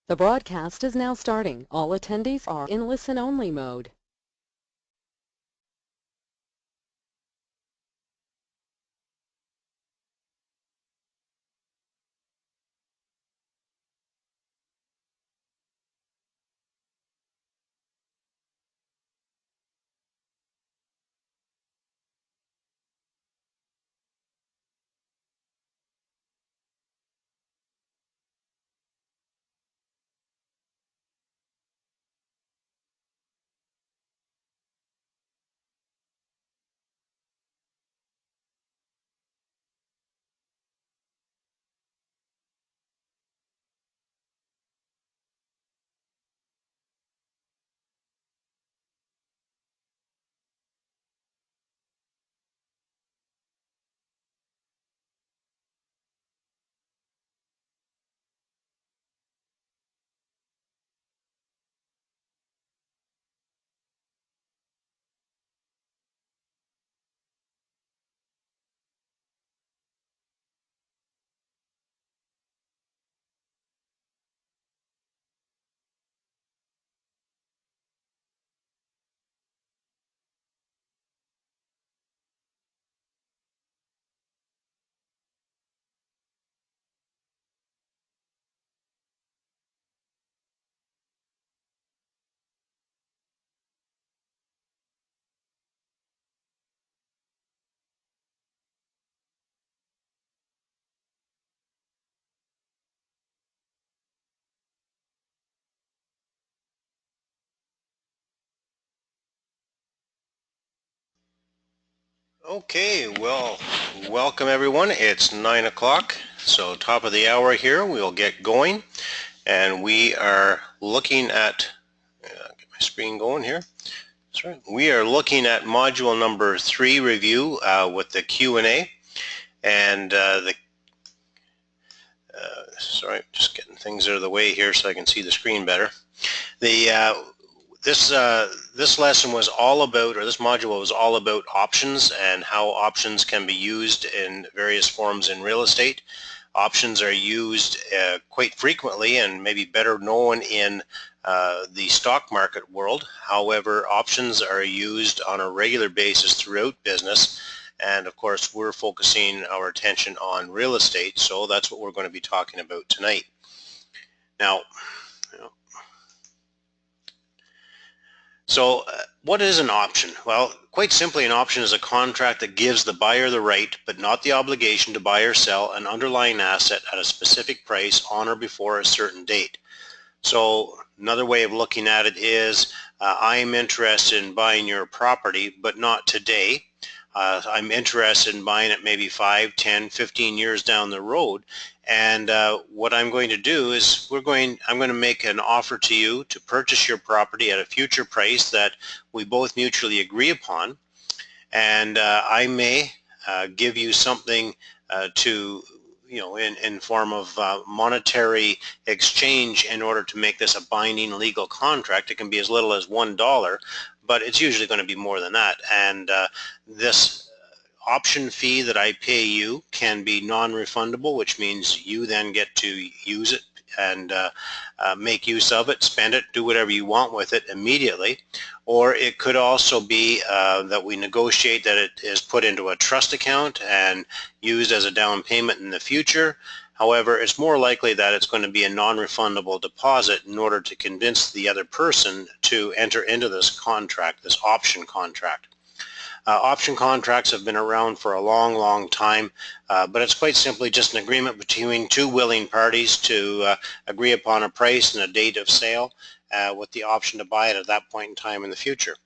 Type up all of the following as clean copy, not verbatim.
The broadcast is now starting. All attendees are in listen-only mode. Okay, well, welcome everyone. It's 9 o'clock, so top of the hour here. We'll get going, and we are looking at, get my screen going here. That's right. We are looking at module number 3 review with the Q&A, and sorry, just getting things out of the way here so I can see the screen better. This lesson was all about, or this module was all about options and how options can be used in various forms in real estate. Options are used quite frequently and maybe better known in the stock market world. However, options are used on a regular basis throughout business, and of course we're focusing our attention on real estate, so that's what we're going to be talking about tonight. Now, what is an option? Well, quite simply, an option is a contract that gives the buyer the right, but not the obligation, to buy or sell an underlying asset at a specific price on or before a certain date. So another way of looking at it is, I'm interested in buying your property, but not today. I'm interested in buying it maybe 5, 10, 15 years down the road. And what I'm going to do is I'm going to make an offer to you to purchase your property at a future price that we both mutually agree upon. And I may give you something in form of monetary exchange in order to make this a binding legal contract. It can be as little as $1, but it's usually going to be more than that. And this option fee that I pay you can be non-refundable, which means you then get to use it and make use of it, spend it, do whatever you want with it immediately. Or it could also be that we negotiate that it is put into a trust account and used as a down payment in the future. However, it's more likely that it's going to be a non-refundable deposit in order to convince the other person to enter into this contract, this option contract. Option contracts have been around for a long, long time, but it's quite simply just an agreement between two willing parties to agree upon a price and a date of sale with the option to buy it at that point in time in the future.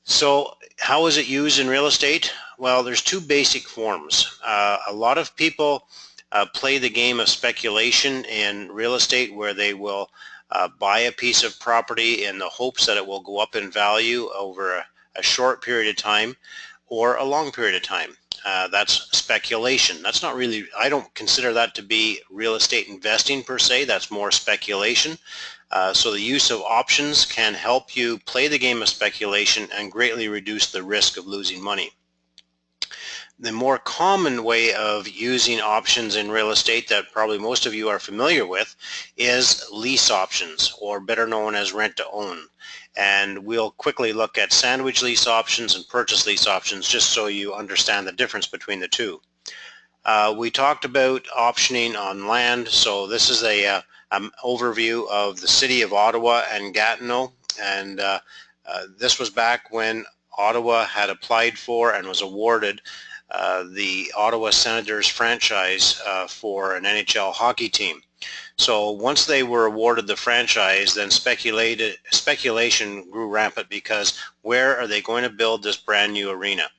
So how is it used in real estate? Well, there's two basic forms. A lot of people play the game of speculation in real estate, where they will buy a piece of property in the hopes that it will go up in value over a short period of time or a long period of time. That's speculation. That's not really, I don't consider that to be real estate investing per se. That's more speculation. So the use of options can help you play the game of speculation and greatly reduce the risk of losing money. The more common way of using options in real estate that probably most of you are familiar with is lease options, or better known as rent to own. And we'll quickly look at sandwich lease options and purchase lease options just so you understand the difference between the two. We talked about optioning on land, so this is an overview of the city of Ottawa and Gatineau, and this was back when Ottawa had applied for and was awarded the Ottawa Senators franchise for an NHL hockey team. So once they were awarded the franchise, then speculation grew rampant, because where are they going to build this brand new arena?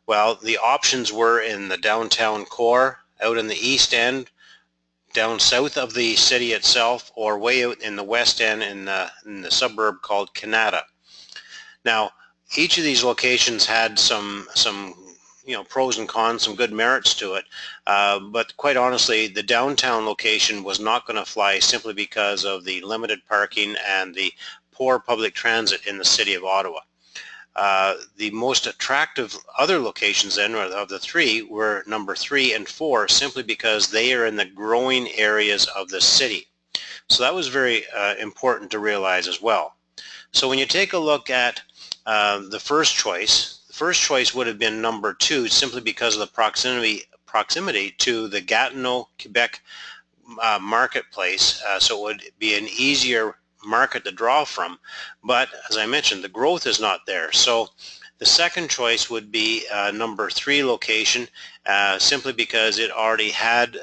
Well, the options were in the downtown core, out in the east end, down south of the city itself, or way out in the west end in the suburb called Canada. Now, each of these locations had some pros and cons, some good merits to it, but quite honestly, the downtown location was not going to fly simply because of the limited parking and the poor public transit in the city of Ottawa. The most attractive other locations then of the three were number 3 and 4, simply because they are in the growing areas of the city. So that was very important to realize as well. So when you take a look at the first choice would have been number 2, simply because of the proximity to the Gatineau, Quebec marketplace, so it would be an easier market to draw from. But as I mentioned, the growth is not there. So the second choice would be number 3 location, simply because it already had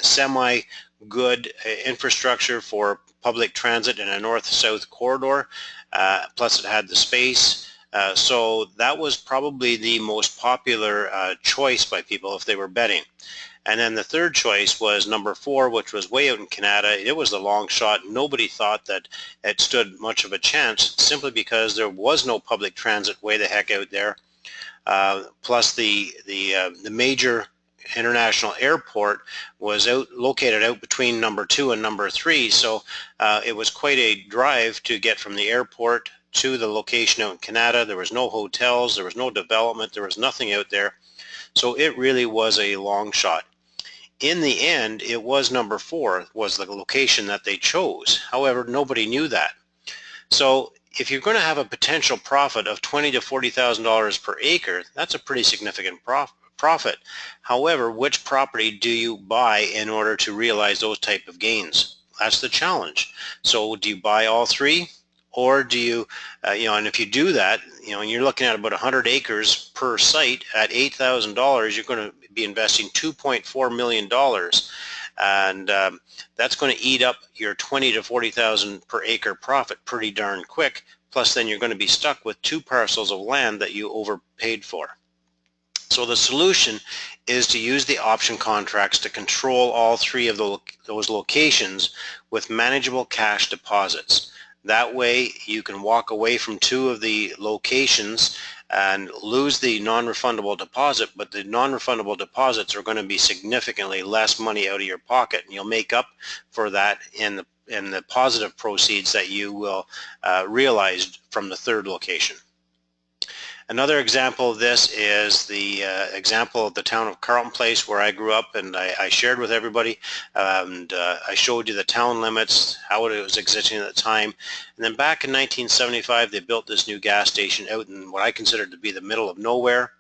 semi-good infrastructure for public transit in a north-south corridor, plus it had the space. So that was probably the most popular choice by people if they were betting. And then the third choice was number 4, which was way out in Canada. It was the long shot. Nobody thought that it stood much of a chance, simply because there was no public transit way the heck out there. Plus the major international airport was located out between number 2 and number 3. So it was quite a drive to get from the airport to the location out in Canada. There was no hotels, there was no development, there was nothing out there. So it really was a long shot. In the end, it was number 4 was the location that they chose. However, nobody knew that. So if you're going to have a potential profit of $20,000 to $40,000 per acre, that's a pretty significant profit. However, which property do you buy in order to realize those type of gains? That's the challenge. So do you buy all 3? Or do you, and if you do that, and you're looking at about 100 acres per site at $8,000, you're going to be investing $2.4 million. And that's going to eat up your $20,000 to $40,000 per acre profit pretty darn quick. Plus then you're going to be stuck with 2 parcels of land that you overpaid for. So the solution is to use the option contracts to control all 3 of those locations with manageable cash deposits. That way you can walk away from 2 of the locations and lose the non-refundable deposit, but the non-refundable deposits are going to be significantly less money out of your pocket, and you'll make up for that in the positive proceeds that you will realize from the 3rd location. Another example of this is the example of the town of Carleton Place, where I grew up, and I shared with everybody, and I showed you the town limits, how it was existing at the time. And then back in 1975, they built this new gas station out in what I considered to be the middle of nowhere.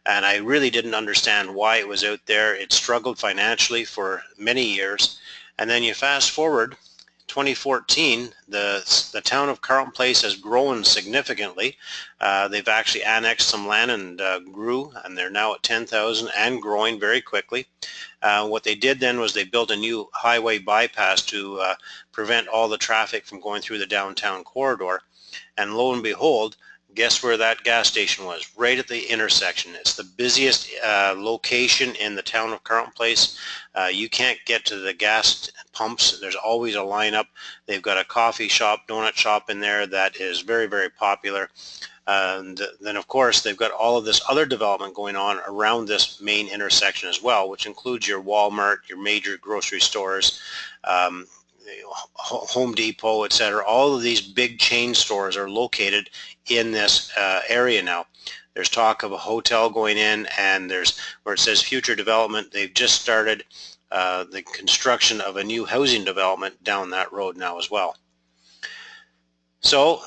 And I really didn't understand why it was out there. It struggled financially for many years. And then you fast forward 2014, the town of Carleton Place has grown significantly. They've actually annexed some land and grew, and they're now at 10,000 and growing very quickly. What they did then was they built a new highway bypass to prevent all the traffic from going through the downtown corridor. And lo and behold, guess where that gas station was? Right at the intersection. It's the busiest location in the town of Carleton Place. You can't get to the gas pumps. There's always a lineup. They've got a coffee shop, donut shop in there that is very, very popular. And then of course they've got all of this other development going on around this main intersection as well, which includes your Walmart, your major grocery stores, Home Depot, etc. All of these big chain stores are located in this area now. There's talk of a hotel going in, and there's where it says future development. They've just started the construction of a new housing development down that road now as well. So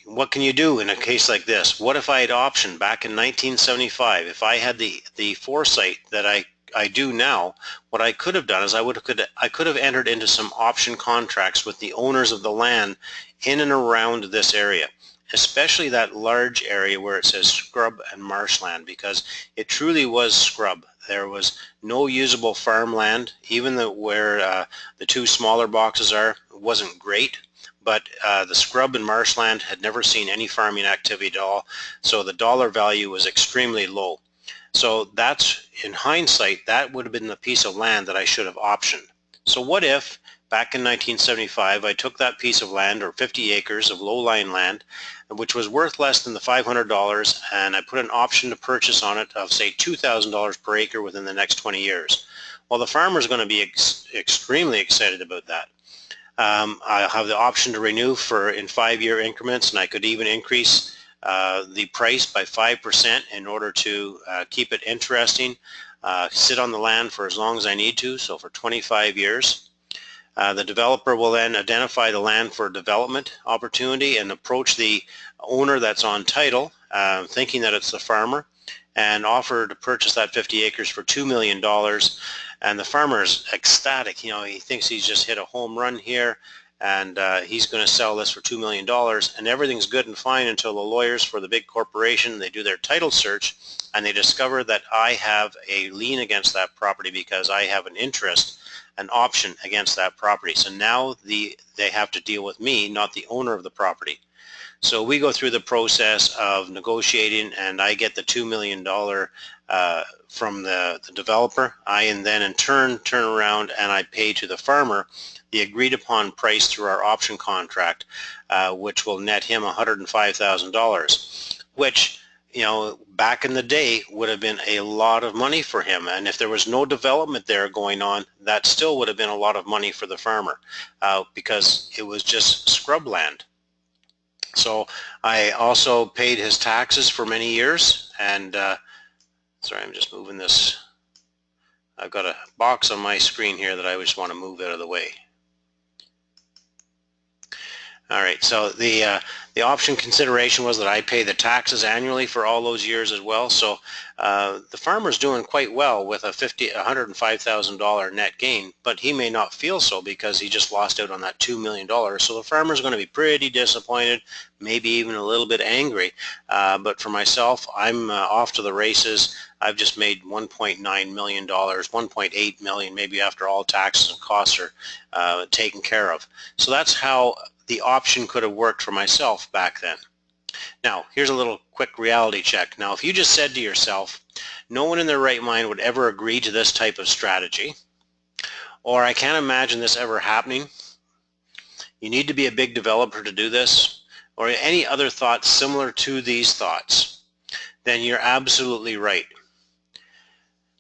what can you do in a case like this? What if I had optioned back in 1975? If I had the foresight that I do now, what I could have done is I could have entered into some option contracts with the owners of the land in and around this area, especially that large area where it says scrub and marshland, because it truly was scrub. There was no usable farmland. Even where the two smaller boxes are, it wasn't great. But the scrub and marshland had never seen any farming activity at all, so the dollar value was extremely low. So that's, in hindsight, that would have been the piece of land that I should have optioned. So what if, back in 1975, I took that piece of land, or 50 acres of low-lying land, which was worth less than the $500, and I put an option to purchase on it of, say, $2,000 per acre within the next 20 years. Well, the farmer is going to be extremely excited about that. I have the option to renew in 5-year increments, and I could even increase the price by 5% in order to keep it interesting, sit on the land for as long as I need to, so for 25 years. The developer will then identify the land for development opportunity and approach the owner that's on title, thinking that it's the farmer, and offer to purchase that 50 acres for $2 million. And the farmer is ecstatic. You know, he thinks he's just hit a home run here, and he's going to sell this for $2 million. And everything's good and fine until the lawyers for the big corporation, they do their title search, and they discover that I have a lien against that property because I have an interest, an option against that property. So now they have to deal with me, not the owner of the property. So we go through the process of negotiating, and I get the $2 million from the developer. I then in turn around and I pay to the farmer the agreed upon price through our option contract, which will net him $105,000, which, you know, back in the day would have been a lot of money for him. And if there was no development there going on, that still would have been a lot of money for the farmer, because it was just scrubland. So I also paid his taxes for many years, and sorry, I'm just moving this. I've got a box on my screen here that I just want to move out of the way. All right, so the option consideration was that I pay the taxes annually for all those years as well. So the farmer's doing quite well with a $105,000 net gain, but he may not feel so because he just lost out on that $2 million. So the farmer's going to be pretty disappointed, maybe even a little bit angry. But for myself, I'm off to the races. I've just made $1.9 million, $1.8 million, maybe after all taxes and costs are taken care of. So that's how the option could have worked for myself back then. Now, here's a little quick reality check. Now, if you just said to yourself, no one in their right mind would ever agree to this type of strategy, or I can't imagine this ever happening, you need to be a big developer to do this, or any other thoughts similar to these thoughts, then you're absolutely right.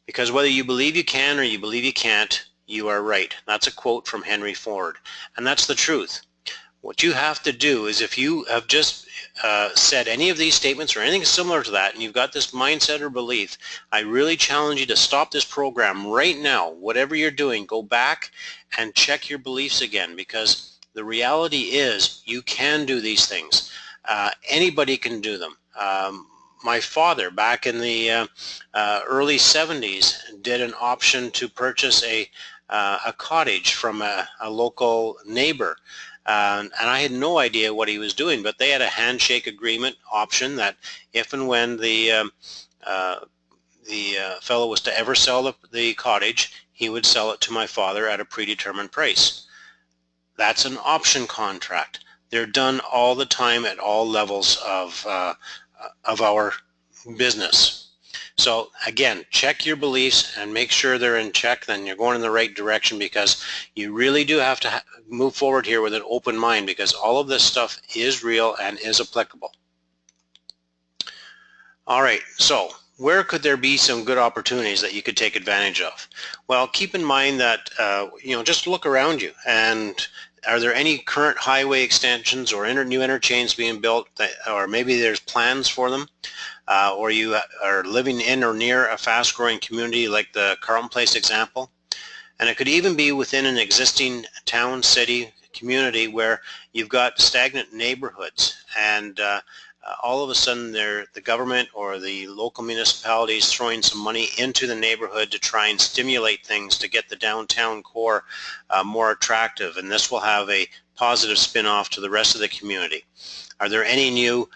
Because whether you believe you can or you believe you can't, you are right. That's a quote from Henry Ford, and that's the truth. What you have to do is, if you have just said any of these statements or anything similar to that, and you've got this mindset or belief, I really challenge you to stop this program right now. Whatever you're doing, go back and check your beliefs again, because the reality is you can do these things. Anybody can do them. My father, back in the early 70s, did an option to purchase a cottage from a local neighbor. And I had no idea what he was doing, but they had a handshake agreement option that if and when the fellow was to ever sell the cottage, he would sell it to my father at a predetermined price. That's an option contract. They're done all the time at all levels of our business. So again, check your beliefs and make sure they're in check, then you're going in the right direction, because you really do have to move forward here with an open mind, because all of this stuff is real and is applicable. All right, so where could there be some good opportunities that you could take advantage of? Well, keep in mind that, just look around you, and Are there any current highway extensions or new interchanges being built, or maybe there's plans for them, or you are living in or near a fast-growing community like the Carleton Place example? And it could even be within an existing town, city, community where you've got stagnant neighborhoods, and all of a sudden the government or the local municipality is throwing some money into the neighborhood to try and stimulate things to get the downtown core more attractive, and this will have a positive spin-off to the rest of the community. Are there any new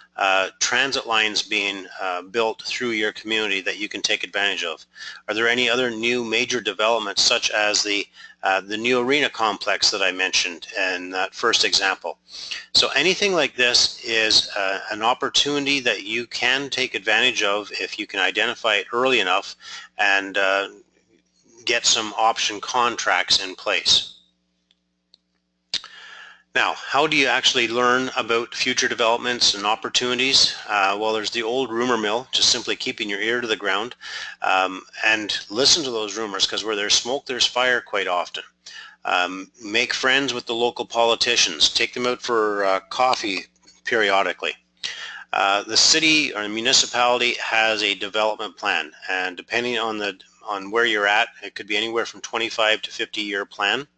transit lines being built through your community that you can take advantage of? Are there any other new major developments, such as the new arena complex that I mentioned in that first example? So anything like this is an opportunity that you can take advantage of if you can identify it early enough and get some option contracts in place. Now, how do you actually learn about future developments and opportunities? Well, there's the old rumor mill, just simply keeping your ear to the ground and listen to those rumors, because where there's smoke, there's fire quite often. Make friends with the local politicians. Take them out for coffee periodically. The city or the municipality has a development plan, and depending on where you're at, it could be anywhere from 25 to 50-year plan.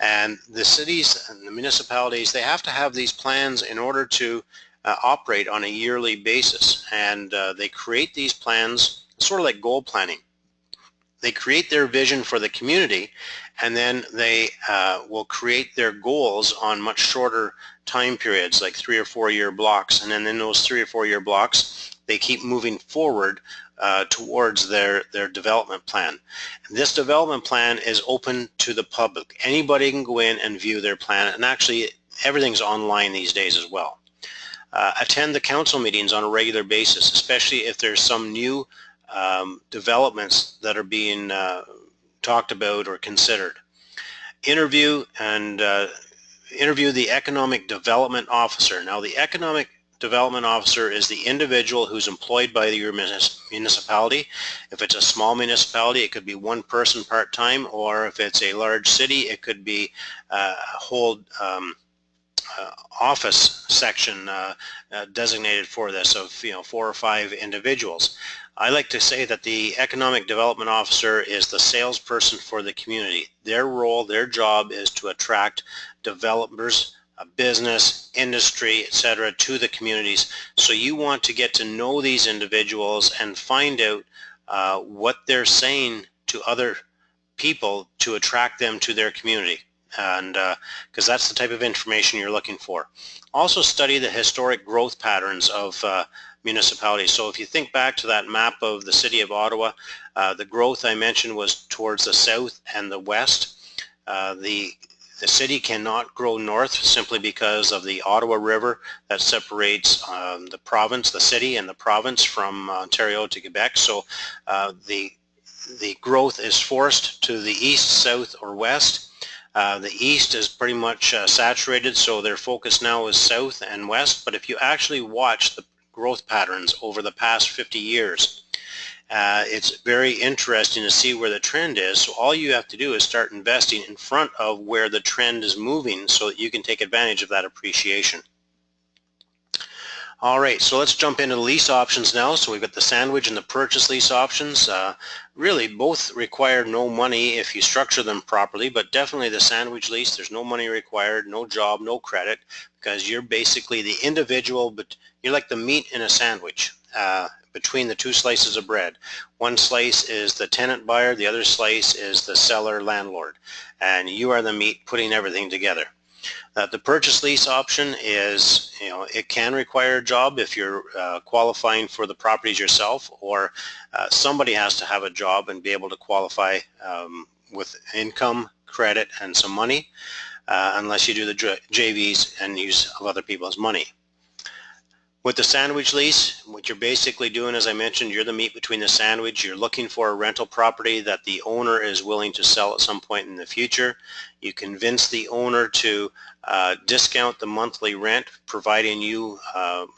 And the cities and the municipalities, they have to have these plans in order to operate on a yearly basis. And they create these plans sort of like goal planning. They create their vision for the community, and then they will create their goals on much shorter time periods, like 3 or 4 year blocks. And then in those 3 or 4 year blocks, they keep moving forward towards their development plan. And this development plan is open to the public. Anybody can go in and view their plan, and actually everything's online these days as well. Attend the council meetings on a regular basis, especially if there's some new developments that are being talked about or considered. Interview the economic development officer. Now, the economic development officer is the individual who's employed by your municipality. If it's a small municipality, it could be one person part-time, or if it's a large city, it could be a whole office section designated for this of 4 or 5 individuals. I like to say that the economic development officer is the salesperson for the community. Their role, their job is to attract developers, business, industry, etc. to the communities. So you want to get to know these individuals and find out what they're saying to other people to attract them to their community, and because that's the type of information you're looking for. Also study the historic growth patterns of municipalities. So if you think back to that map of the city of Ottawa, the growth I mentioned was towards the south and the west. The city cannot grow north simply because of the Ottawa River that separates the province, the city, and the province from Ontario to Quebec. So the growth is forced to the east, south, or west. The east is pretty much saturated, so their focus now is south and west. But if you actually watch the growth patterns over the past 50 years, it's very interesting to see where the trend is. So all you have to do is start investing in front of where the trend is moving so that you can take advantage of that appreciation. All right, so let's jump into the lease options now. So we've got the sandwich and the purchase lease options. Really, both require no money if you structure them properly, but definitely the sandwich lease, there's no money required, no job, no credit, because you're basically the individual, but you're like the meat in a sandwich. Between the 2 slices of bread. One slice is the tenant buyer, the other slice is the seller landlord, and you are the meat putting everything together. The purchase lease option is, it can require a job if you're qualifying for the properties yourself, or somebody has to have a job and be able to qualify with income, credit, and some money, unless you do the JVs and use of other people's money. With the sandwich lease, what you're basically doing, as I mentioned, you're the meat between the sandwich. You're looking for a rental property that the owner is willing to sell at some point in the future. You convince the owner to discount the monthly rent, providing you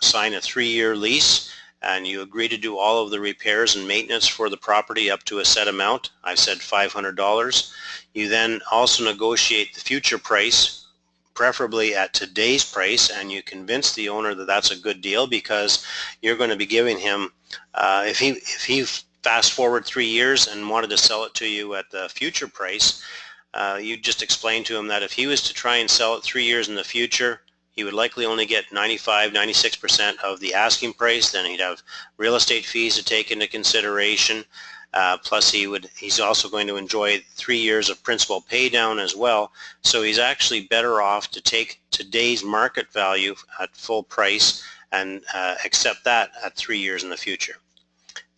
sign a 3-year lease, and you agree to do all of the repairs and maintenance for the property up to a set amount. I've said $500. You then also negotiate the future price preferably at today's price, and you convince the owner that that's a good deal, because you're going to be giving him, if he fast forward 3 years and wanted to sell it to you at the future price, you just explain to him that if he was to try and sell it 3 years in the future, he would likely only get 95-96% of the asking price. Then he'd have real estate fees to take into consideration. Plus he's also going to enjoy 3 years of principal pay down as well. So he's actually better off to take today's market value at full price and accept that at 3 years in the future.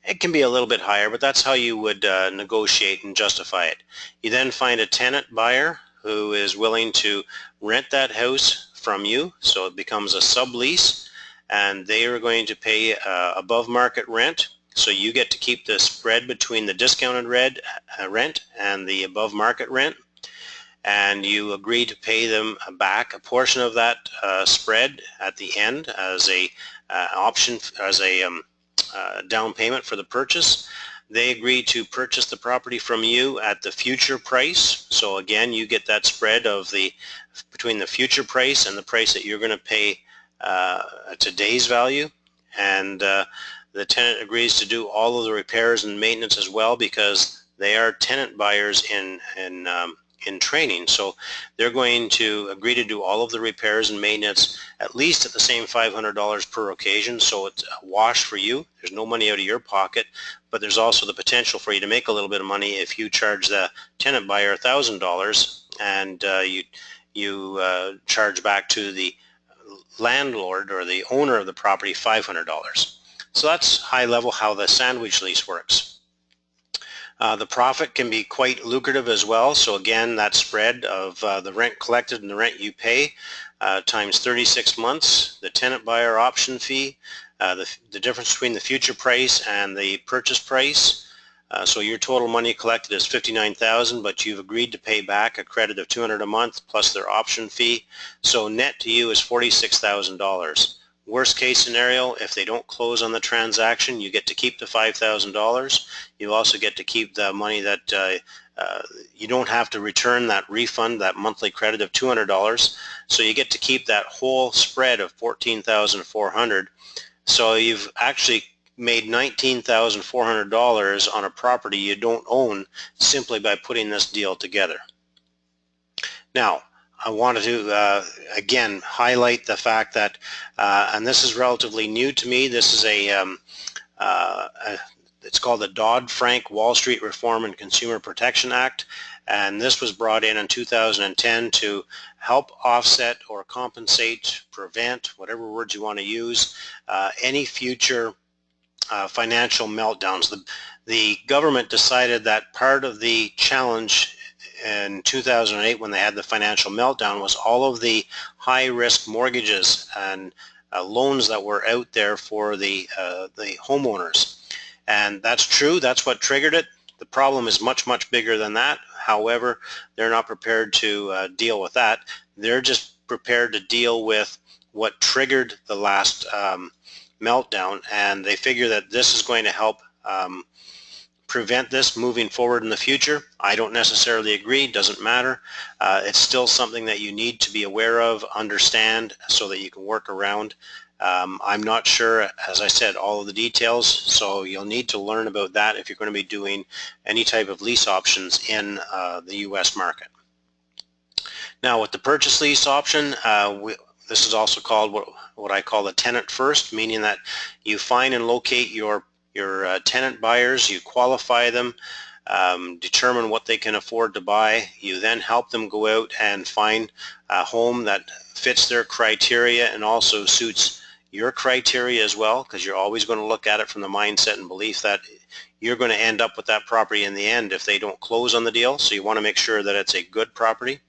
It can be a little bit higher, but that's how you would negotiate and justify it. You then find a tenant buyer who is willing to rent that house from you, so it becomes a sublease, and they are going to pay above market rent. So you get to keep the spread between the discounted rent and the above market rent, and you agree to pay them back a portion of that spread at the end as a option, as a down payment for the purchase. They agree to purchase the property from you at the future price. So again, you get that spread of between the future price and the price that you're going to pay today's value. And the tenant agrees to do all of the repairs and maintenance as well, because they are tenant buyers in training. So they're going to agree to do all of the repairs and maintenance at least at the same $500 per occasion. So it's a wash for you. There's no money out of your pocket, but there's also the potential for you to make a little bit of money if you charge the tenant buyer $1,000 and you charge back to the landlord or the owner of the property $500. So that's high level how the sandwich lease works. The profit can be quite lucrative as well. So again, that spread of the rent collected and the rent you pay times 36 months, the tenant buyer option fee, the difference between the future price and the purchase price. So your total money collected is $59,000, but you've agreed to pay back a credit of $200 a month plus their option fee. So net to you is $46,000. Worst case scenario, if they don't close on the transaction, you get to keep the $5,000. You also get to keep the money that you don't have to return that refund, that monthly credit of $200. So you get to keep that whole spread of $14,400. So you've actually made $19,400 on a property you don't own simply by putting this deal together. Now, I wanted to again highlight the fact that, and this is relatively new to me, this is it's called the Dodd-Frank Wall Street Reform and Consumer Protection Act, and this was brought in 2010 to help offset or compensate, prevent, whatever words you want to use, any future financial meltdowns. The government decided that part of the challenge in 2008 when they had the financial meltdown was all of the high-risk mortgages and loans that were out there for the homeowners. And that's true, that's what triggered it. The problem is much, much bigger than that. However, they're not prepared to deal with that. They're just prepared to deal with what triggered the last meltdown, and they figure that this is going to help prevent this moving forward in the future. I don't necessarily agree, doesn't matter. It's still something that you need to be aware of, understand, so that you can work around. I'm not sure, as I said, all of the details, so you'll need to learn about that if you're going to be doing any type of lease options in the U.S. market. Now with the purchase lease option, this is also called what I call the tenant first, meaning that you find and locate your tenant buyers, you qualify them, determine what they can afford to buy. You then help them go out and find a home that fits their criteria and also suits your criteria as well, because you're always going to look at it from the mindset and belief that you're going to end up with that property in the end if they don't close on the deal. So you want to make sure that it's a good property.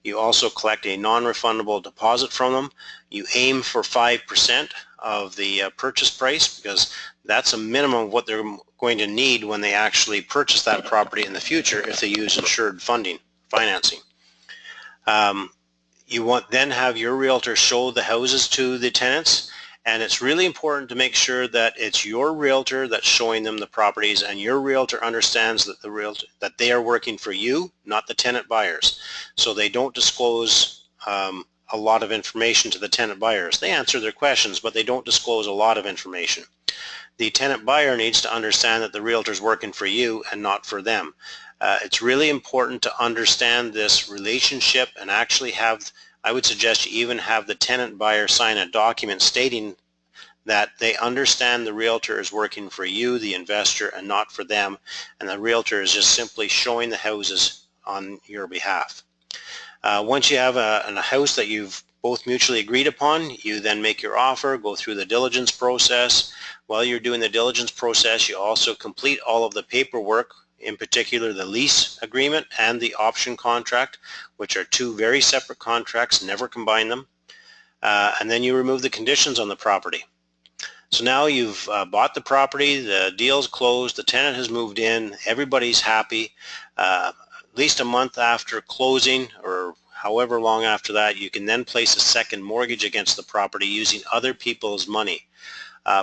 You also collect a non-refundable deposit from them. You aim for 5% of the purchase price, because that's a minimum of what they're going to need when they actually purchase that property in the future if they use insured financing. You then have your realtor show the houses to the tenants, and it's really important to make sure that it's your realtor that's showing them the properties, and your realtor understands that they are working for you, not the tenant buyers. So they don't disclose a lot of information to the tenant buyers. They answer their questions, but they don't disclose a lot of information. The tenant buyer needs to understand that the realtor is working for you and not for them. It's really important to understand this relationship and actually have, I would suggest you even have the tenant buyer sign a document stating that they understand the realtor is working for you, the investor, and not for them, and the realtor is just simply showing the houses on your behalf. Once you have a house that you've both mutually agreed upon, you then make your offer, go through the diligence process. While you're doing the diligence process, you also complete all of the paperwork, in particular the lease agreement and the option contract, which are two very separate contracts, never combine them. And then you remove the conditions on the property. So now you've bought the property, the deal's closed, the tenant has moved in, everybody's happy. At least a month after closing, or however long after that, you can then place a second mortgage against the property using other people's money.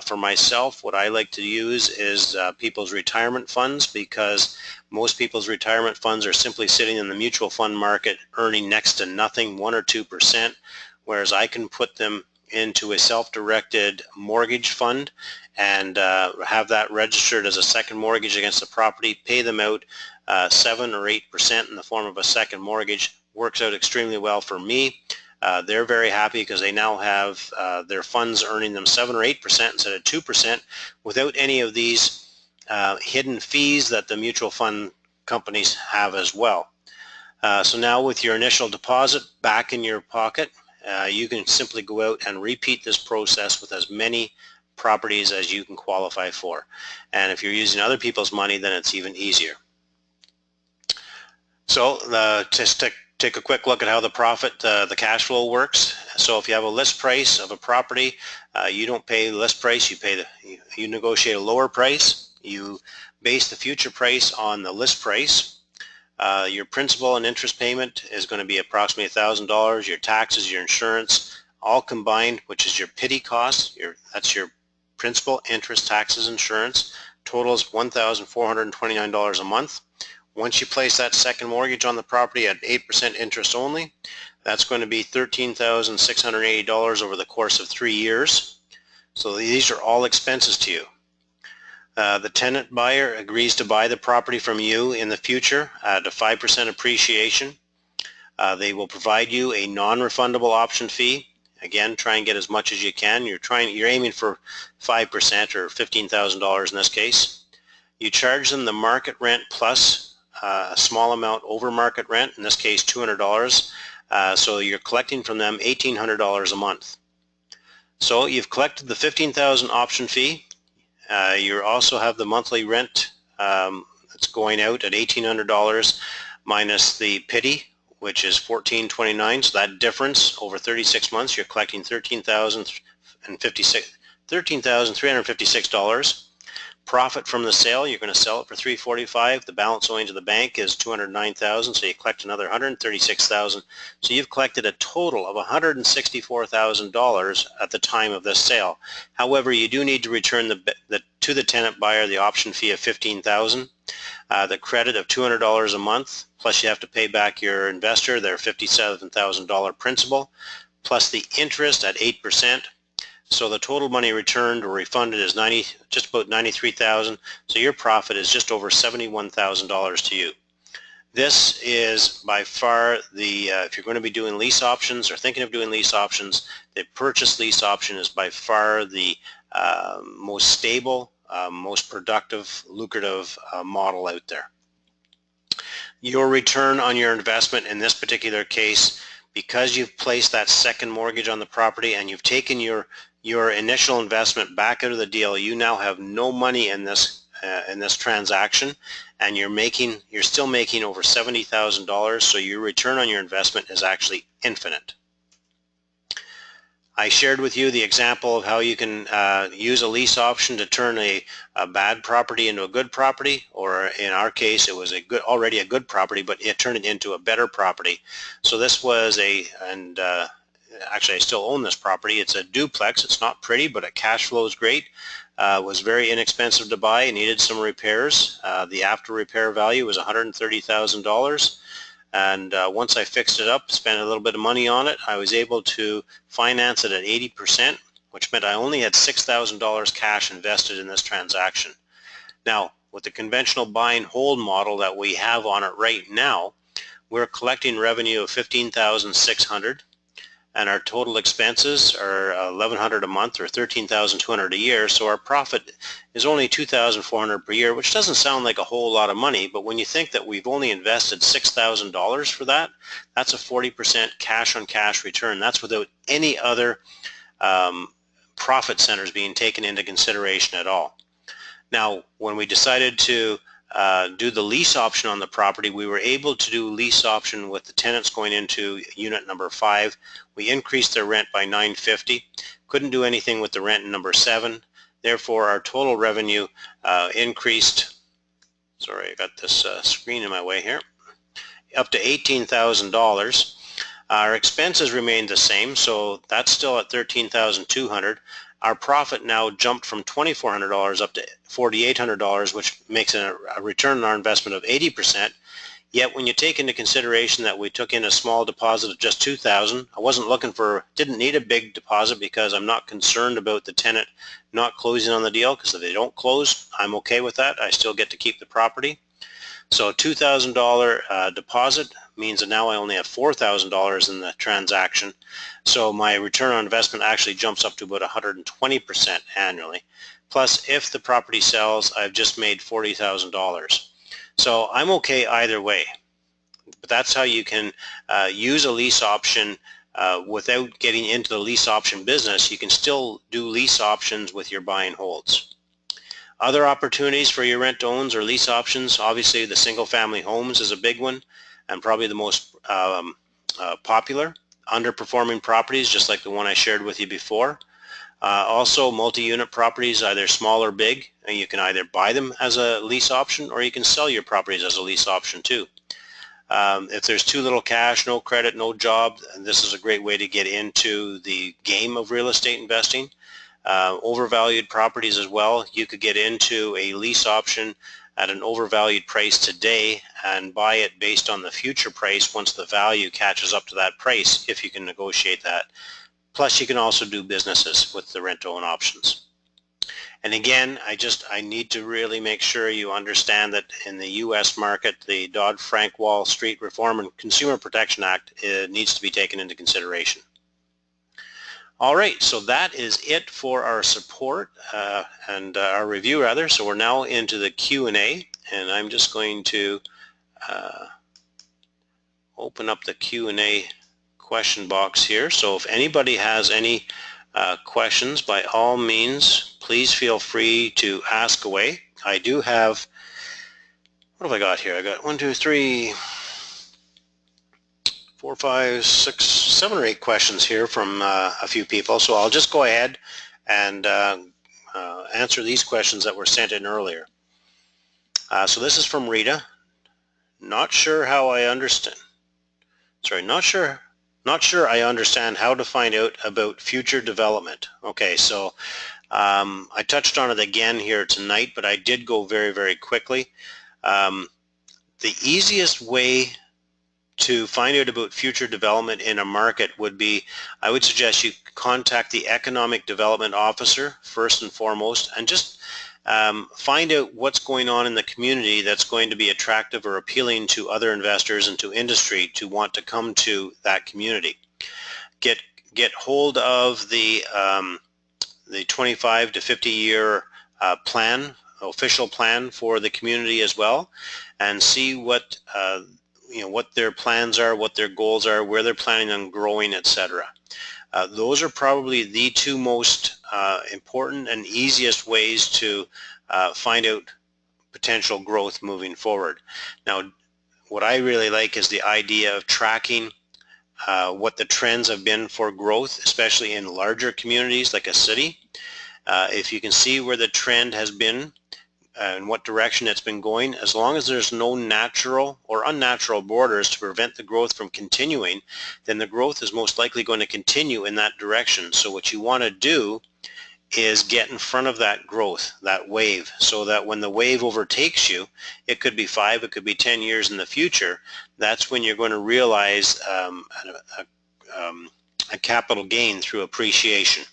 For myself, what I like to use is people's retirement funds, because most people's retirement funds are simply sitting in the mutual fund market earning next to nothing, 1 or 2%, whereas I can put them into a self-directed mortgage fund and have that registered as a second mortgage against the property, pay them out 7 or 8% in the form of a second mortgage. Works out extremely well for me. They're very happy because they now have their funds earning them 7 or 8% instead of 2% without any of these hidden fees that the mutual fund companies have as well. So now with your initial deposit back in your pocket, you can simply go out and repeat this process with as many properties as you can qualify for. And if you're using other people's money, then it's even easier. So just to take a quick look at how the cash flow works. So if you have a list price of a property, you don't pay the list price, you negotiate a lower price. You base the future price on the list price. Your principal and interest payment is going to be approximately $1,000. Your taxes, your insurance, all combined, which is your PITI cost, that's your principal, interest, taxes, insurance, totals $1,429 a month. Once you place that second mortgage on the property at 8% interest only, that's going to be $13,680 over the course of 3 years. So these are all expenses to you. The tenant buyer agrees to buy the property from you in the future at a 5% appreciation. They will provide you a non-refundable option fee. Again, try and get as much as you can. You're aiming for 5% or $15,000 in this case. You charge them the market rent plus a small amount over market rent, in this case $200. So you're collecting from them $1,800 a month. So you've collected the $15,000 option fee. You also have the monthly rent that's going out at $1,800 minus the PITI, which is $1,429. So that difference over 36 months, you're collecting $13,356. Profit from the sale, you're going to sell it for $345. The balance owing to the bank is $209,000, so you collect another $136,000. So you've collected a total of $164,000 at the time of this sale. However, you do need to return to the tenant buyer the option fee of $15,000, the credit of $200 a month, plus you have to pay back your investor their $57,000 principal, plus the interest at 8%. So the total money returned or refunded is just about $93,000. So your profit is just over $71,000 to you. This is by far if you're going to be doing lease options or thinking of doing lease options, the purchase lease option is by far the most stable, most productive, lucrative model out there. Your return on your investment in this particular case, because you've placed that second mortgage on the property and you've taken your initial investment back out of the deal, you now have no money in this transaction, and you're still making over $70,000. So your return on your investment is actually infinite. I shared with you the example of how you can use a lease option to turn a bad property into a good property, or in our case it was already a good property, but it turned it into a better property. So this was actually I still own this property. It's a duplex. It's not pretty, but it cash flows great. It was very inexpensive to buy. It needed some repairs. The after repair value was $130,000. And once I fixed it up, spent a little bit of money on it, I was able to finance it at 80%, which meant I only had $6,000 cash invested in this transaction. Now, with the conventional buy and hold model that we have on it right now, we're collecting revenue of $15,600, and our total expenses are $1,100 a month or $13,200 a year. So our profit is only $2,400 per year, which doesn't sound like a whole lot of money, but when you think that we've only invested $6,000 for that, that's a 40% cash-on-cash return. That's without any other profit centers being taken into consideration at all. Now, when we decided to do the lease option on the property, we were able to do lease option with the tenants going into unit number 5. We increased their rent by $950. Couldn't do anything with the rent in number 7. Therefore, our total revenue increased, sorry, I got this screen in my way here, up to $18,000. Our expenses remained the same, so that's still at $13,200. Our profit now jumped from $2,400 up to $4,800, which makes a return on our investment of 80%. Yet when you take into consideration that we took in a small deposit of just $2,000, I wasn't looking for, didn't need a big deposit because I'm not concerned about the tenant not closing on the deal, because if they don't close, I'm okay with that. I still get to keep the property. So a $2,000 deposit means that now I only have $4,000 in the transaction. So my return on investment actually jumps up to about 120% annually. Plus, if the property sells, I've just made $40,000. So I'm okay either way. But that's how you can use a lease option without getting into the lease option business. You can still do lease options with your buy and holds. Other opportunities for your rent-to-owns or lease options, obviously the single-family homes is a big one and probably the most popular. Underperforming properties, just like the one I shared with you before. Also, multi-unit properties, either small or big, and you can either buy them as a lease option or you can sell your properties as a lease option too. If there's too little cash, no credit, no job, this is a great way to get into the game of real estate investing. Overvalued properties as well. You could get into a lease option at an overvalued price today and buy it based on the future price once the value catches up to that price, if you can negotiate that. Plus, you can also do businesses with the rent-to-own options. And again, I need to really make sure you understand that in the U.S. market, the Dodd-Frank Wall Street Reform and Consumer Protection Act needs to be taken into consideration. All right, so that is it for our support and our review rather. So we're now into the Q&A, and I'm just going to open up the Q&A question box here. So if anybody has any questions, by all means, please feel free to ask away. I do have, what have I got here? I got 1, 2, 3, 4, 5, 6, 7 or 8 questions here from a few people. So I'll just go ahead and answer these questions that were sent in earlier. So this is from Rita. Not sure I understand I understand how to find out about future development. Okay, so I touched on it again here tonight, but I did go very, very quickly. The easiest way to find out about future development in a market would be, I would suggest you contact the economic development officer first and foremost, and just find out what's going on in the community that's going to be attractive or appealing to other investors and to industry to want to come to that community. Get hold of the 25 to 50 year plan, official plan for the community as well, and see what what their plans are, what their goals are, where they're planning on growing, etc. Those are probably the two most important and easiest ways to find out potential growth moving forward. Now, what I really like is the idea of tracking what the trends have been for growth, especially in larger communities like a city. If you can see where the trend has been and what direction it's been going, as long as there's no natural or unnatural borders to prevent the growth from continuing, then the growth is most likely going to continue in that direction. So what you want to do is get in front of that growth, that wave, so that when the wave overtakes you, it could be 5, it could be 10 years in the future, that's when you're going to realize a capital gain through appreciation.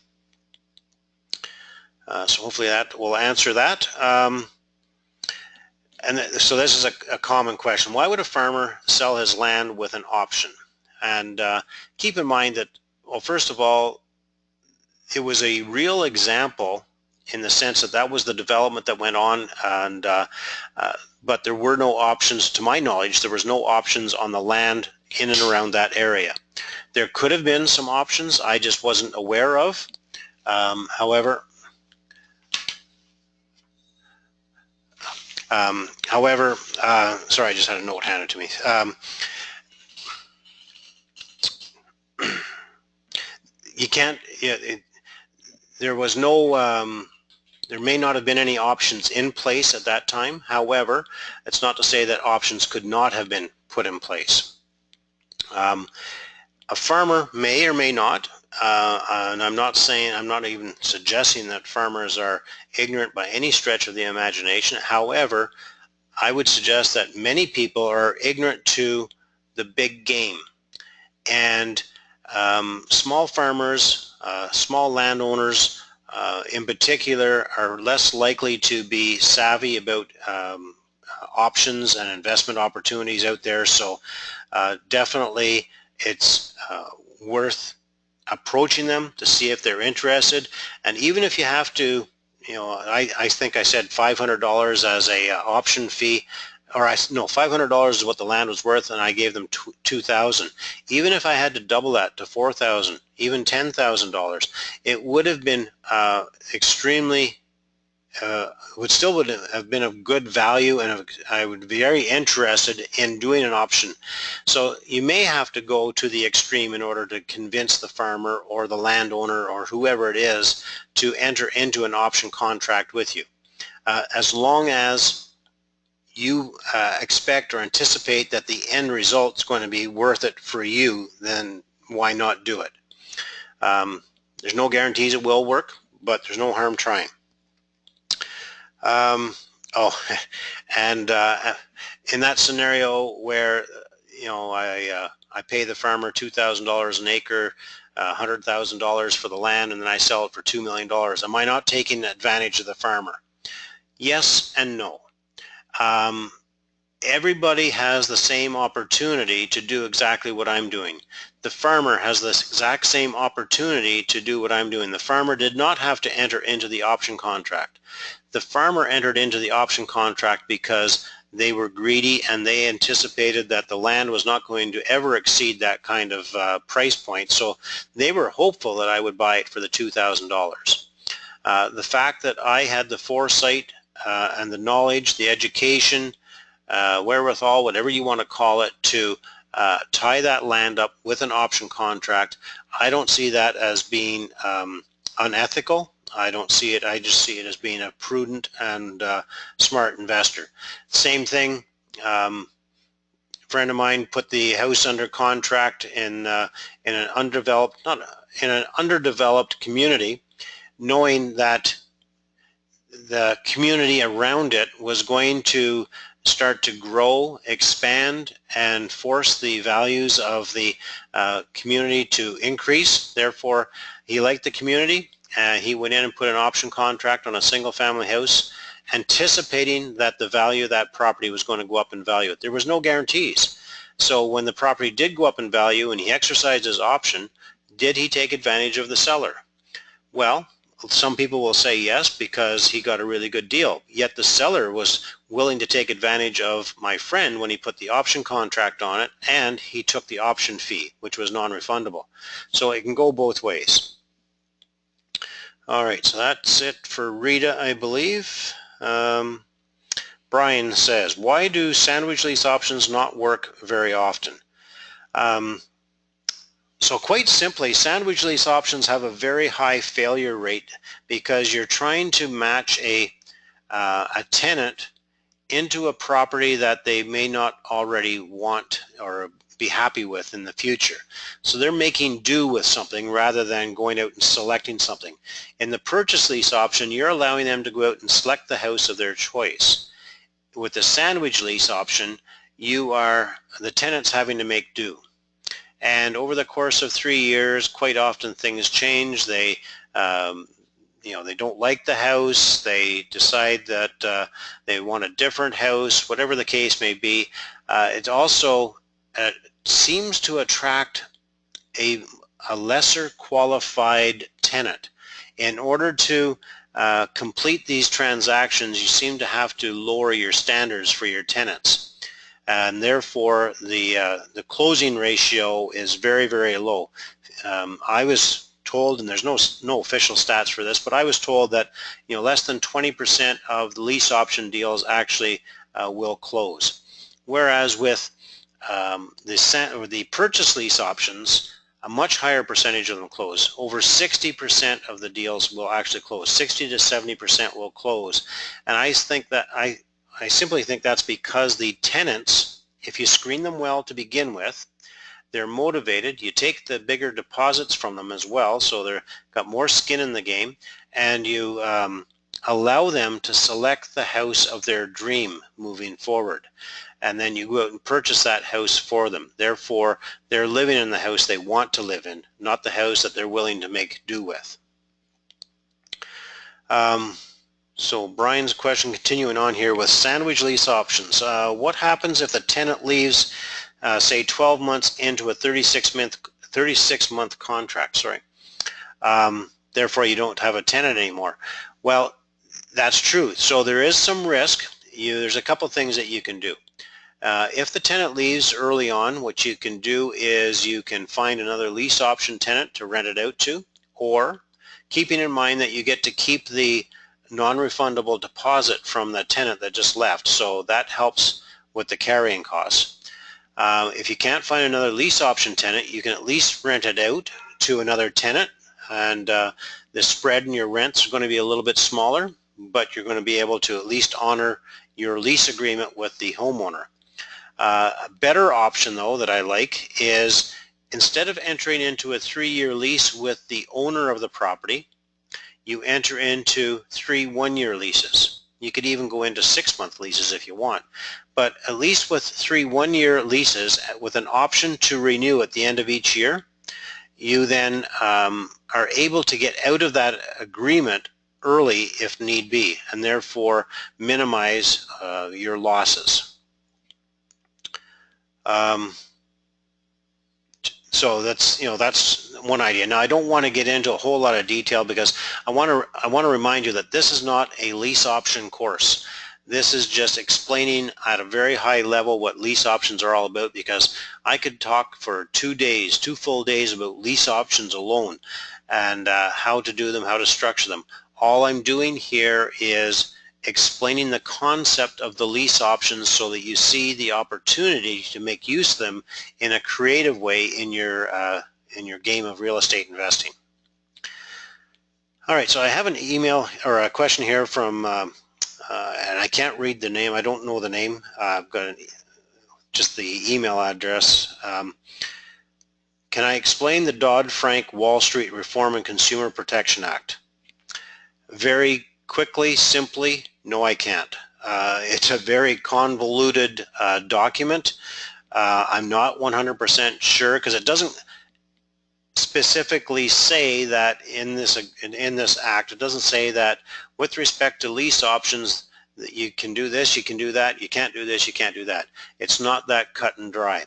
So hopefully that will answer that. So this is a common question. Why would a farmer sell his land with an option? And keep in mind that, well, first of all, it was a real example in the sense that that was the development that went on, and but there were no options, to my knowledge, there was no options on the land in and around that area. There could have been some options I just wasn't aware of. However, sorry, I just had a note handed to me. You can't, there was no, there may not have been any options in place at that time. However, it's not to say that options could not have been put in place. A farmer may or may not, and I'm not saying, I'm not even suggesting that farmers are ignorant by any stretch of the imagination. However, I would suggest that many people are ignorant to the big game. And small farmers, small landowners in particular, are less likely to be savvy about options and investment opportunities out there. So definitely it's worth approaching them to see if they're interested. And even if you have to, you know, I think I said $500 as a option fee, or no, $500 is what the land was worth, and I gave them $2,000. Even if I had to double that to $4,000, even $10,000, it would have been extremely, would have been of good value, and I would be very interested in doing an option. So you may have to go to the extreme in order to convince the farmer or the landowner or whoever it is to enter into an option contract with you. As long as you expect or anticipate that the end result is going to be worth it for you, then why not do it? There's no guarantees it will work, but there's no harm trying. In that scenario where, you know, I pay the farmer $2,000 an acre, $100,000 for the land, and then I sell it for $2 million, am I not taking advantage of the farmer? Yes and no. Everybody has the same opportunity to do exactly what I'm doing. The farmer has the exact same opportunity to do what I'm doing. The farmer did not have to enter into the option contract. The farmer entered into the option contract because they were greedy and they anticipated that the land was not going to ever exceed that kind of price point. So they were hopeful that I would buy it for the $2,000. The fact that I had the foresight and the knowledge, the education, wherewithal, whatever you want to call it, to tie that land up with an option contract, I don't see that as being unethical. I don't see it, I just see it as being a prudent and smart investor. Same thing, a friend of mine put the house under contract in an undeveloped community, knowing that the community around it was going to start to grow, expand, and force the values of the community to increase. Therefore, he liked the community, and he went in and put an option contract on a single-family house, anticipating that the value of that property was going to go up in value. There was no guarantees. So when the property did go up in value and he exercised his option, did he take advantage of the seller? Well, some people will say yes, because he got a really good deal. Yet the seller was willing to take advantage of my friend when he put the option contract on it, and he took the option fee, which was non-refundable. So it can go both ways. All right, so that's it for Rita, I believe. Brian says, why do sandwich lease options not work very often? So quite simply, sandwich lease options have a very high failure rate because you're trying to match a tenant into a property that they may not already want or be happy with in the future. So they're making do with something rather than going out and selecting something. In the purchase lease option, you're allowing them to go out and select the house of their choice. With the sandwich lease option, the tenant's having to make do. And over the course of 3 years, quite often things change. They they don't like the house, they decide that they want a different house, whatever the case may be. It also seems to attract a lesser qualified tenant. In order to complete these transactions, you seem to have to lower your standards for your tenants, and therefore the closing ratio is very, very low. I was told, and there's no official stats for this, but I was told that less than 20% of the lease option deals actually will close, whereas with the purchase lease options, a much higher percentage of them close. Over 60% of the deals will actually close. 60 to 70% will close, and I simply think that's because the tenants, if you screen them well to begin with, they're motivated. You take the bigger deposits from them as well, so they've got more skin in the game, and you allow them to select the house of their dream moving forward. And then you go out and purchase that house for them. Therefore, they're living in the house they want to live in, not the house that they're willing to make do with. So Brian's question, continuing on here with sandwich lease options. What happens if the tenant leaves, say 12 months into a 36-month contract? Therefore, you don't have a tenant anymore. Well, that's true. So there is some risk. There's a couple things that you can do. If the tenant leaves early on, what you can do is you can find another lease option tenant to rent it out to, or keeping in mind that you get to keep the non-refundable deposit from the tenant that just left, so that helps with the carrying costs. If you can't find another lease option tenant, you can at least rent it out to another tenant, and the spread in your rents are going to be a little bit smaller, but you're going to be able to at least honor your lease agreement with the homeowner. A better option, though, that I like is, instead of entering into a 3-year lease with the owner of the property, you enter into 3 one-year leases. You could even go into 6-month leases if you want. But at least with 3 one-year leases with an option to renew at the end of each year, you then are able to get out of that agreement early if need be, and therefore minimize your losses. So that's one idea. Now, I don't want to get into a whole lot of detail because I want to remind you that this is not a lease option course. This is just explaining at a very high level what lease options are all about, because I could talk for 2 full days about lease options alone and how to do them, how to structure them. All I'm doing here is explaining the concept of the lease options so that you see the opportunity to make use of them in a creative way in your game of real estate investing. All right, so I have an email or a question here from, and I can't read the name. I don't know the name. I've got just the email address. Can I explain the Dodd-Frank Wall Street Reform and Consumer Protection Act? Very quickly, simply, no, I can't. It's a very convoluted document. I'm not 100% sure because it doesn't specifically say that in this act. It doesn't say that with respect to lease options that you can do this, you can do that, you can't do this, you can't do that. It's not that cut and dry.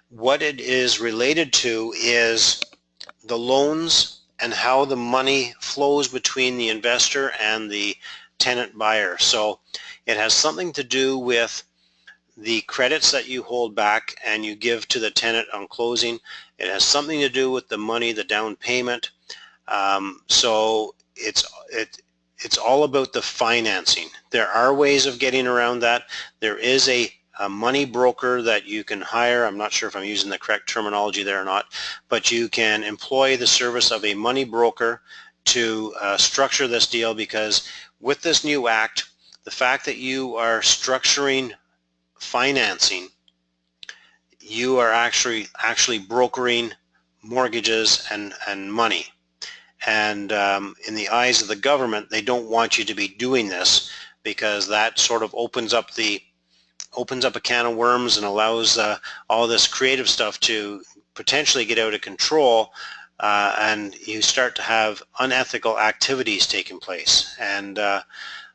What it is related to is the loans and how the money flows between the investor and the tenant buyer. So it has something to do with the credits that you hold back and you give to the tenant on closing. It has something to do with the money, the down payment. So it's all about the financing. There are ways of getting around that. There is a money broker that you can hire. I'm not sure if I'm using the correct terminology there or not, but you can employ the service of a money broker to structure this deal, because with this new act, the fact that you are structuring financing, you are actually brokering mortgages and money. And in the eyes of the government, they don't want you to be doing this, because that sort of opens up a can of worms and allows all this creative stuff to potentially get out of control, and you start to have unethical activities taking place. And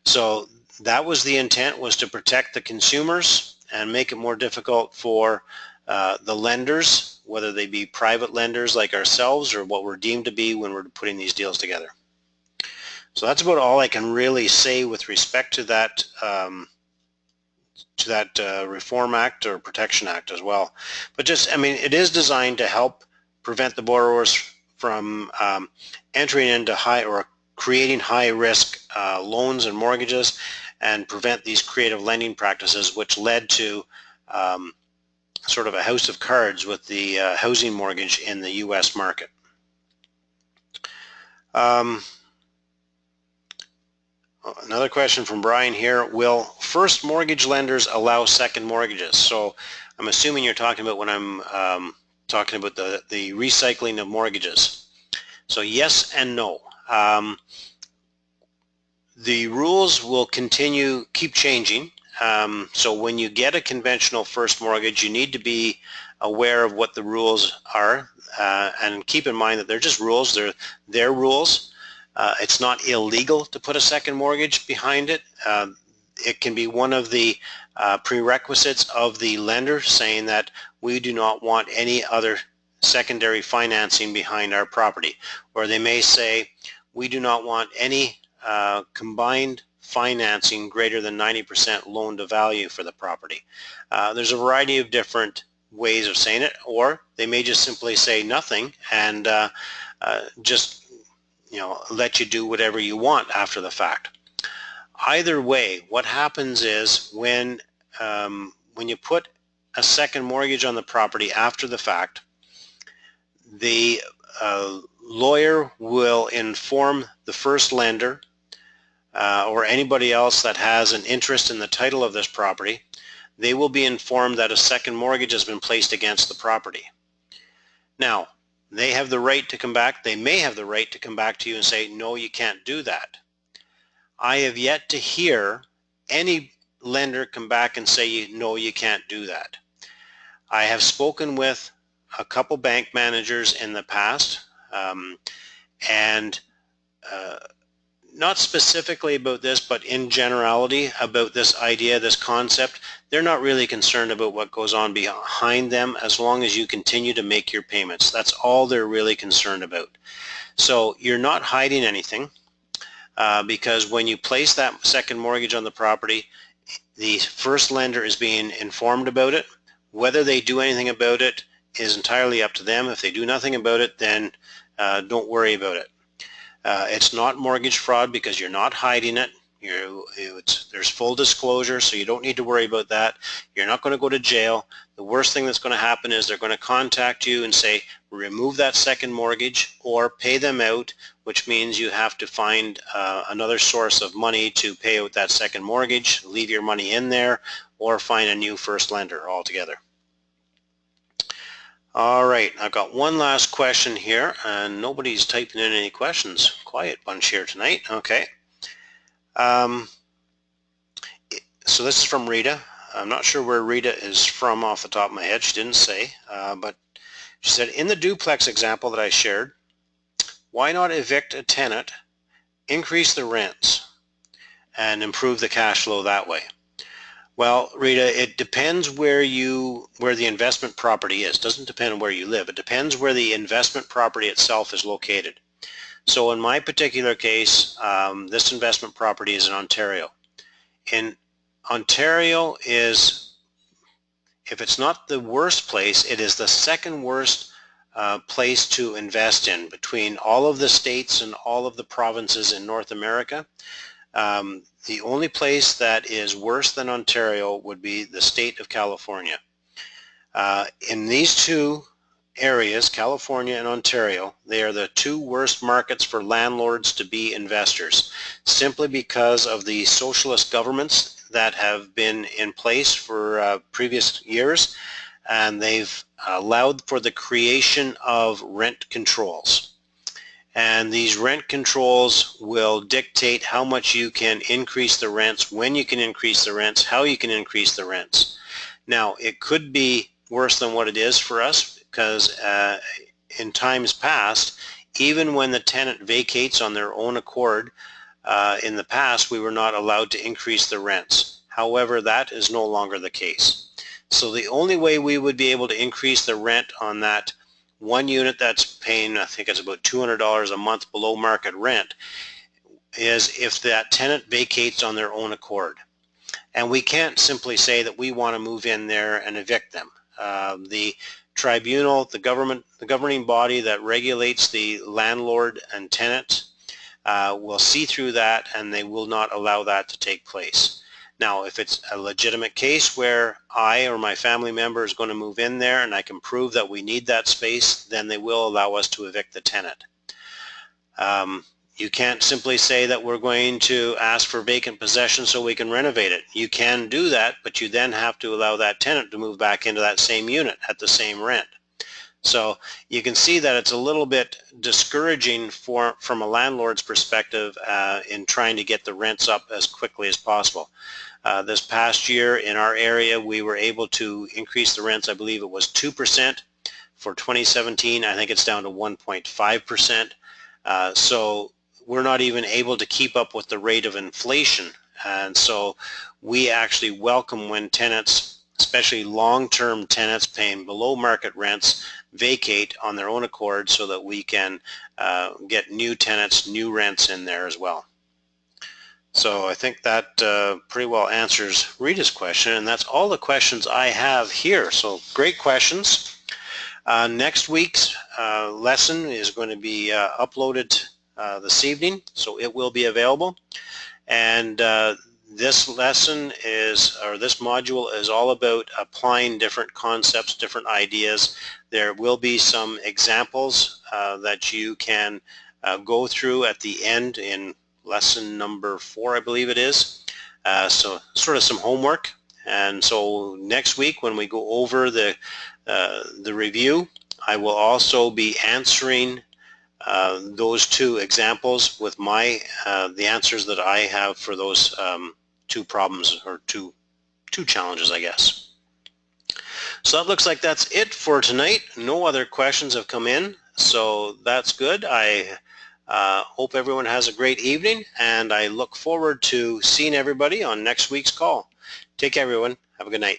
so that was the intent, was to protect the consumers and make it more difficult for the lenders, whether they be private lenders like ourselves or what we're deemed to be when we're putting these deals together. So that's about all I can really say with respect to that Reform Act or Protection Act as well. But just, I mean, it is designed to help prevent the borrowers from entering into high or creating high risk loans and mortgages, and prevent these creative lending practices, which led to sort of a house of cards with the housing mortgage in the U.S. market. Another question from Brian here: will first mortgage lenders allow second mortgages? So I'm assuming you're talking about when I'm talking about the recycling of mortgages. So yes and no. The rules will keep changing. So when you get a conventional first mortgage, you need to be aware of what the rules are, and keep in mind that they're just rules. They're their rules. It's not illegal to put a second mortgage behind it. It can be one of the prerequisites of the lender saying that we do not want any other secondary financing behind our property. Or they may say we do not want any combined financing greater than 90% loan to value for the property. There's a variety of different ways of saying it, or they may just simply say nothing and just let you do whatever you want after the fact. Either way, what happens is when you put a second mortgage on the property after the fact, the lawyer will inform the first lender or anybody else that has an interest in the title of this property. They will be informed that a second mortgage has been placed against the property. Now, they have the right to come back. They may have the right to come back to you and say, no, you can't do that. I have yet to hear any lender come back and say, no, you can't do that. I have spoken with a couple bank managers in the past, and not specifically about this, but in generality about this idea, this concept. They're not really concerned about what goes on behind them as long as you continue to make your payments. That's all they're really concerned about. So you're not hiding anything, because when you place that second mortgage on the property, the first lender is being informed about it. Whether they do anything about it is entirely up to them. If they do nothing about it, then don't worry about it. It's not mortgage fraud because you're not hiding it. There's full disclosure, so you don't need to worry about that. You're not going to go to jail. The worst thing that's going to happen is they're going to contact you and say, remove that second mortgage or pay them out, which means you have to find another source of money to pay out that second mortgage, leave your money in there, or find a new first lender altogether. All right, I've got one last question here, and nobody's typing in any questions. Quiet bunch here tonight. Okay. So this is from Rita. I'm not sure where Rita is from off the top of my head. She didn't say, but she said, in the duplex example that I shared, why not evict a tenant, increase the rents, and improve the cash flow that way? Well, Rita, it depends where the investment property is. It doesn't depend on where you live. It depends where the investment property itself is located. So in my particular case, this investment property is in Ontario. In Ontario is, if it's not the worst place, it is the second worst place to invest in between all of the states and all of the provinces in North America. The only place that is worse than Ontario would be the state of California. In these two areas, California and Ontario, they are the two worst markets for landlords to be investors, simply because of the socialist governments that have been in place for previous years, and they've allowed for the creation of rent controls. And these rent controls will dictate how much you can increase the rents, when you can increase the rents, how you can increase the rents. Now, it could be worse than what it is for us, because in times past, even when the tenant vacates on their own accord, in the past we were not allowed to increase the rents. However, that is no longer the case. So the only way we would be able to increase the rent on that one unit that's paying, I think it's about $200 a month below market rent, is if that tenant vacates on their own accord. And we can't simply say that we want to move in there and evict them. The tribunal, the governing body that regulates the landlord and tenant, will see through that, and they will not allow that to take place. Now, if it's a legitimate case where I or my family member is going to move in there and I can prove that we need that space, then they will allow us to evict the tenant. You can't simply say that we're going to ask for vacant possession so we can renovate it. You can do that, but you then have to allow that tenant to move back into that same unit at the same rent. So you can see that it's a little bit discouraging from a landlord's perspective in trying to get the rents up as quickly as possible. This past year in our area, we were able to increase the rents. I believe it was 2%. For 2017, I think it's down to 1.5%. So we're not even able to keep up with the rate of inflation. And so we actually welcome when tenants, especially long-term tenants paying below market rents, vacate on their own accord so that we can get new tenants, new rents in there as well. So I think that pretty well answers Rita's question, and that's all the questions I have here. So great questions. Next week's lesson is going to be uploaded this evening, so it will be available. And this lesson is, or this module is all about applying different concepts, different ideas. There will be some examples that you can go through at the end in lesson number 4, I believe it is. So sort of some homework. And so next week when we go over the review, I will also be answering those 2 examples with the answers that I have for those 2 problems, or two challenges, I guess. So that looks like that's it for tonight. No other questions have come in, so that's good. I hope everyone has a great evening, and I look forward to seeing everybody on next week's call. Take care, everyone. Have a good night.